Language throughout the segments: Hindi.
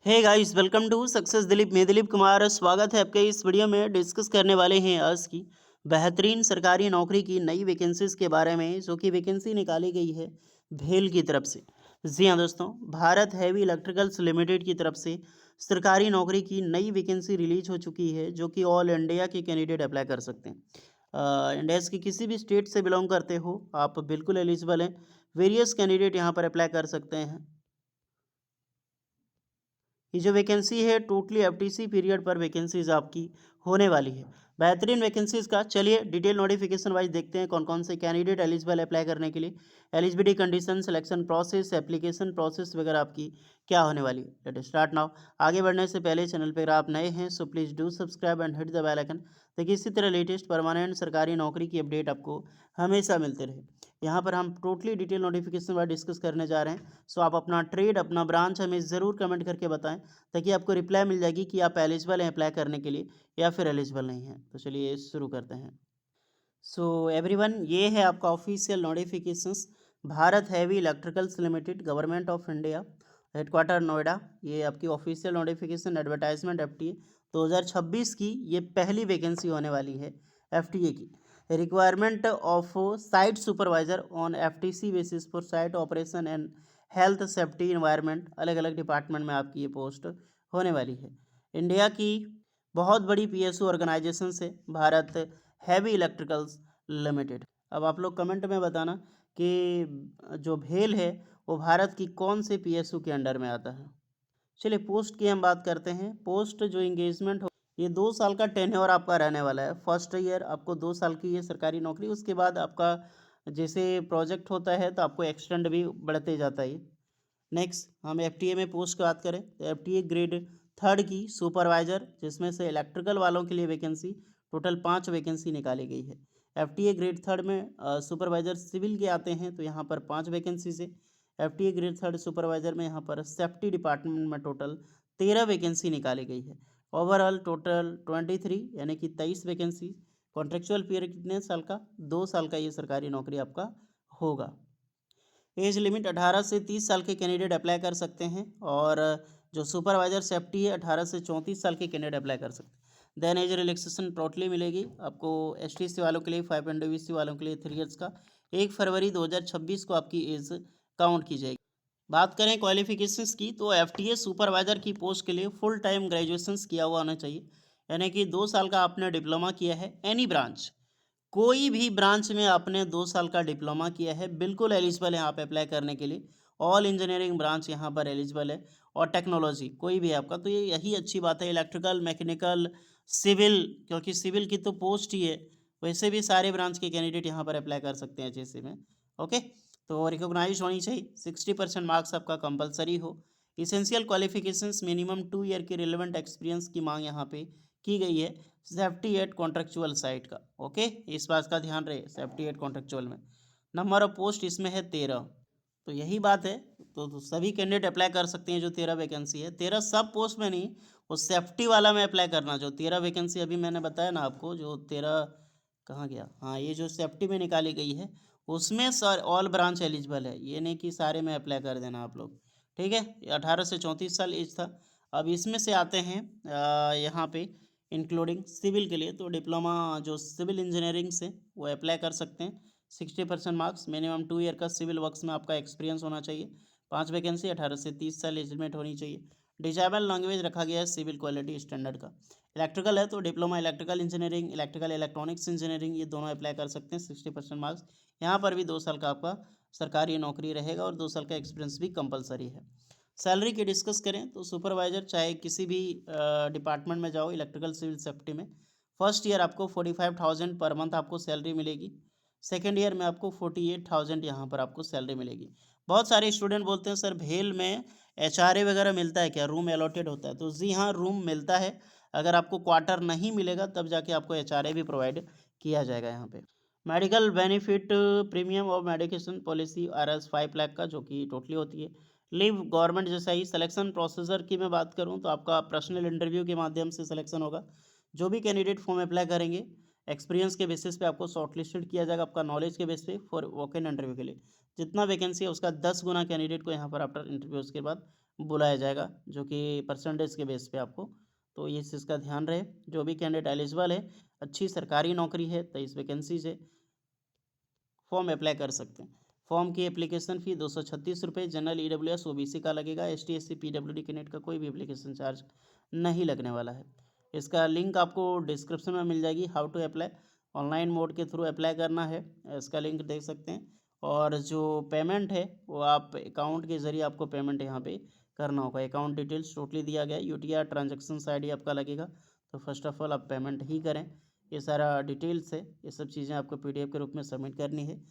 Hey guys, welcome to success Dilip. मैं दिलीप कुमार, स्वागत है आपके इस वीडियो में। डिस्कस करने वाले हैं आज की बेहतरीन सरकारी नौकरी की नई वैकेंसीज के बारे में, जो कि वैकेंसी निकाली गई है भेल की तरफ से। जी हाँ दोस्तों, भारत हैवी इलेक्ट्रिकल्स लिमिटेड की तरफ से सरकारी नौकरी की नई वैकेंसी रिलीज हो चुकी है, जो कि ऑल इंडिया के कैंडिडेट अप्लाई कर सकते हैं। इंडिया के किसी भी स्टेट से बिलोंग करते हो आप, बिल्कुल एलिजिबल हैं। वेरियस कैंडिडेट यहाँ पर अप्लाई कर सकते हैं। ये जो वैकेंसी है टोटली एफटीसी पीरियड पर वैकेंसीज आपकी होने वाली है। बेहतरीन वैकेंसीज का चलिए डिटेल नोटिफिकेशन वाइज देखते हैं कौन कौन से कैंडिडेट एलिजिबल अप्लाई करने के लिए। Eligibility condition, selection process, application process वगैरह आपकी क्या होने वाली है। Let start now. आगे बढ़ने से पहले चैनल पर आप नए हैं so please do subscribe and hit the bell icon, ताकि इसी तरह लेटेस्ट परमानेंट सरकारी नौकरी की अपडेट आपको हमेशा मिलते रहे। यहाँ पर हम totally detail notification wise discuss करने जा रहे हैं। सो आप अपना ट्रेड, अपना ब्रांच हमें ज़रूर कमेंट करके बताएं, ताकि आपको रिप्लाई मिल जाएगी कि आप एलिजिबल हैं अप्लाई करने के लिए या फिर एलिजिबल नहीं हैं। तो चलिए शुरू करते हैं। सो एवरीवन, ये है आपका official notifications. Bharat heavy electricals limited, government of India, headquarter Noida. ये आपकी ऑफिशियल नोटिफिकेशन एडवर्टाइजमेंट एफटीए 2026 की ये पहली वैकेंसी होने वाली है एफटीए की। Requirement of site supervisor on FTC basis for site operation and health safety environment. अलग अलग डिपार्टमेंट में आपकी ये पोस्ट होने वाली है। इंडिया की बहुत बड़ी पीएसयू ऑर्गेनाइजेशन से भारत हैवी इलेक्ट्रिकल्स लिमिटेड। अब आप लोग कमेंट में बताना कि जो भेल है वो भारत की कौन से पीएसयू के अंडर में आता है। चलिए पोस्ट की हम बात करते हैं। पोस्ट जो इंगेजमेंट हो, ये 2 साल का टेन्योर आपका रहने वाला है। फर्स्ट ईयर आपको 2 साल की ये सरकारी नौकरी, उसके बाद आपका जैसे प्रोजेक्ट होता है तो आपको एक्सटेंड भी बढ़ते जाता है। नेक्स्ट हम एफटीए में पोस्ट की बात करें तो एफटीए ग्रेड थर्ड की सुपरवाइजर, जिसमें से इलेक्ट्रिकल वालों के लिए वैकेंसी टोटल 5 वैकेंसी निकाली गई है। एफटीए ग्रेड थर्ड में सुपरवाइजर सिविल के आते हैं, तो यहाँ पर 5 वैकेंसी से। एफटीए ग्रेड थर्ड सुपरवाइजर में यहाँ पर सेफ्टी डिपार्टमेंट में टोटल 13 वैकेंसी निकाली गई है। ओवरऑल टोटल 23 यानी कि 23 वैकेंसी। कॉन्ट्रेक्चुअल पीरियड कितने साल का? 2 साल का ये सरकारी नौकरी आपका होगा। एज लिमिट 18 से 30 साल के कैंडिडेट अप्लाई कर सकते हैं, और जो सुपरवाइजर सेफ्टी है 18 से 34 साल के कैंडिडेट अप्लाई कर सकते हैं। देन एज रिलैक्सेशन टोटली मिलेगी आपको। एसटीसी वालों के लिए 5 एंड ओबीसी वालों के लिए 3 ईयर्स का 1 फरवरी 2026 को आपकी एज काउंट की जाएगी। बात करें क्वालिफिकेशंस की, तो एफटीए सुपरवाइजर की पोस्ट के लिए फुल टाइम ग्रेजुएशंस किया हुआ होना चाहिए, यानी कि 2 साल का आपने डिप्लोमा किया है एनी ब्रांच। कोई भी ब्रांच में आपने 2 साल का डिप्लोमा किया है, बिल्कुल एलिजिबल है आप अप्लाई करने के लिए। ऑल इंजीनियरिंग ब्रांच यहाँ पर एलिजिबल है, और टेक्नोलॉजी कोई भी आपका, तो ये यही अच्छी बात है। इलेक्ट्रिकल, मैकेनिकल, सिविल, क्योंकि सिविल की तो पोस्ट ही है, वैसे भी सारे ब्रांच के कैंडिडेट यहाँ पर अप्लाई कर सकते हैं एचएससी में। ओके, तो रिकॉग्नाइज होनी चाहिए। 60% मार्क्स आपका कंपलसरी हो। इसेंशियल क्वालिफिकेशंस मिनिमम 2 ईयर के रिलेवेंट एक्सपीरियंस की मांग यहाँ पे की गई है। सेफ्टी एट कॉन्ट्रेक्चुअल साइट का, ओके, इस बात का ध्यान रहे। सेफ्टी एट कॉन्ट्रेक्चुअल में नंबर ऑफ पोस्ट इसमें है 13। तो यही बात है। तो सभी कैंडिडेट अप्लाई कर सकते हैं। जो 13 वैकेंसी है, 13 सब पोस्ट में नहीं, वो सेफ्टी वाला में अप्लाई करना। जो 13 वैकेंसी अभी मैंने बताया ना आपको, जो 13 कहाँ गया, हाँ, ये जो सेफ्टी में निकाली गई है उसमें सर ऑल ब्रांच एलिजिबल है, ये नहीं कि सारे में अप्लाई कर देना आप लोग। ठीक है, 18 से 34 साल एज था। अब इसमें से आते हैं यहाँ पे इंक्लूडिंग सिविल के लिए, तो डिप्लोमा जो सिविल इंजीनियरिंग से वो अप्लाई कर सकते हैं। 60% मार्क्स, मिनिमम 2 ईयर का सिविल वर्क्स में आपका एक्सपीरियंस होना चाहिए। 5 वैकेंसी, 18 से 30 साल एज लिमिट होनी चाहिए। डिजेबल लैंग्वेज रखा गया है सिविल क्वालिटी स्टैंडर्ड का। इलेक्ट्रिकल है तो diploma electrical engineering, electrical electronics engineering, ये दोनों अप्लाई कर सकते हैं। 60% मार्क्स। यहाँ पर भी 2 साल का आपका सरकारी नौकरी रहेगा, और 2 साल का एक्सपीरियंस भी कंपलसरी है। सैलरी की डिस्कस करें तो सुपरवाइजर चाहे किसी भी डिपार्टमेंट में जाओ, इलेक्ट्रिकल सिविल सेफ्टी में, फर्स्ट ईयर आपको 45,000 पर मंथ आपको सैलरी मिलेगी। सेकेंड ईयर में आपको 48,000 यहाँ पर आपको सैलरी मिलेगी। बहुत सारे स्टूडेंट बोलते हैं सर भेल में एचआरए वगैरह मिलता है क्या, रूम अलॉटेड होता है? तो जी हाँ, रूम मिलता है। अगर आपको क्वार्टर नहीं मिलेगा तब जाके आपको एचआरए भी प्रोवाइड किया जाएगा यहाँ पे। मेडिकल बेनिफिट प्रीमियम और मेडिकेशन पॉलिसी RS 5 लाख का, जो कि टोटली होती है। लीव गवर्नमेंट जैसा ही। सिलेक्शन प्रोसीजर की मैं बात करूं तो आपका पर्सनल इंटरव्यू के माध्यम से सिलेक्शन होगा। जो भी कैंडिडेट फॉर्म अप्लाई करेंगे, एक्सपीरियंस के बेसिस पे आपको शॉर्टलिस्टेड किया जाएगा, आपका नॉलेज के बेस पे, फॉर वॉक इन इंटरव्यू के लिए। जितना वैकेंसी है उसका 10 गुना कैंडिडेट को यहाँ पर आफ्टर इंटरव्यू उसके बाद बुलाया जाएगा, जो कि परसेंटेज के बेस पे आपको। तो ये इस चीज़ का ध्यान रहे। जो भी कैंडिडेट एलिजिबल है, अच्छी सरकारी नौकरी है, 23 वैकेंसी से फॉर्म अप्लाई कर सकते हैं। फॉर्म की एप्लीकेशन फ़ी 236 रुपये, जनरल ईडब्ल्यूएस ओबीसी का लगेगा, एसटी एससी पीडब्ल्यूडी कैंडिडेट का कोई भी एप्लीकेशन चार्ज नहीं लगने वाला है। इसका लिंक आपको डिस्क्रिप्शन में मिल जाएगी। How to apply, online mode के थ्रू अप्लाई करना है, इसका लिंक देख सकते हैं। और जो पेमेंट है वो आप अकाउंट के ज़रिए आपको पेमेंट यहाँ पे करना होगा। अकाउंट डिटेल्स टोटली दिया गया है, यूटीआर ट्रांजेक्शन आईडी आपका लगेगा। तो फर्स्ट ऑफ ऑल आप पेमेंट ही करें। ये सारा डिटेल्स है, ये सब चीज़ें आपको पीडीएफ के रूप में सबमिट करनी है।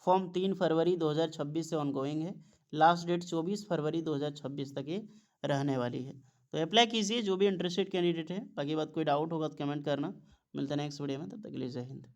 फॉर्म 3 फरवरी 2026 से ऑनगोइंग है। लास्ट डेट 24 फरवरी 2026 तक ये रहने वाली है। तो अप्लाई कीजिए जो भी इंटरेस्टेड कैंडिडेट है। बाकी बात कोई डाउट होगा तो कमेंट करना। मिलते हैं नेक्स्ट वीडियो में, तब तक के लिए जय हिंद।